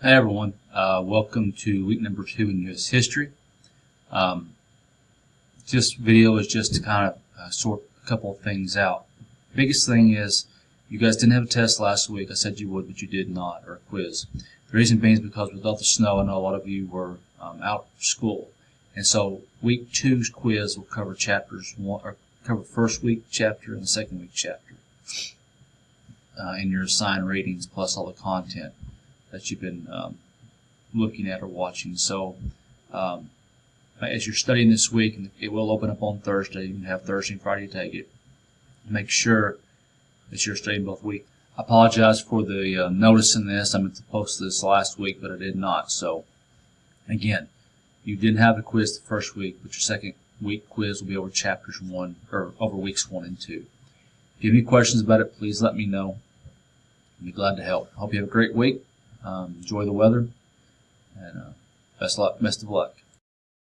Hey everyone, welcome to week number 2 in U.S. history. This video is just to kind of sort a couple of things out. Biggest thing is you guys didn't have a test last week. I said you would, but you did not, or a quiz. The reason being is because with all the snow, I know a lot of you were out for school, and so week 2's quiz will cover cover first week chapter and the second week chapter in your assigned ratings plus all the content that you've been looking at or watching. So as you're studying this week, and it will open up on Thursday, you can have Thursday and Friday to take it, make sure that you're studying both weeks. I apologize for the notice in this. I meant to post this last week, but I did not. So again, you didn't have a quiz the first week, but your second week quiz will be over over weeks 1 and 2. If you have any questions about it, please let me know. I'll be glad to help. Hope you have a great week. Enjoy the weather, and best of luck.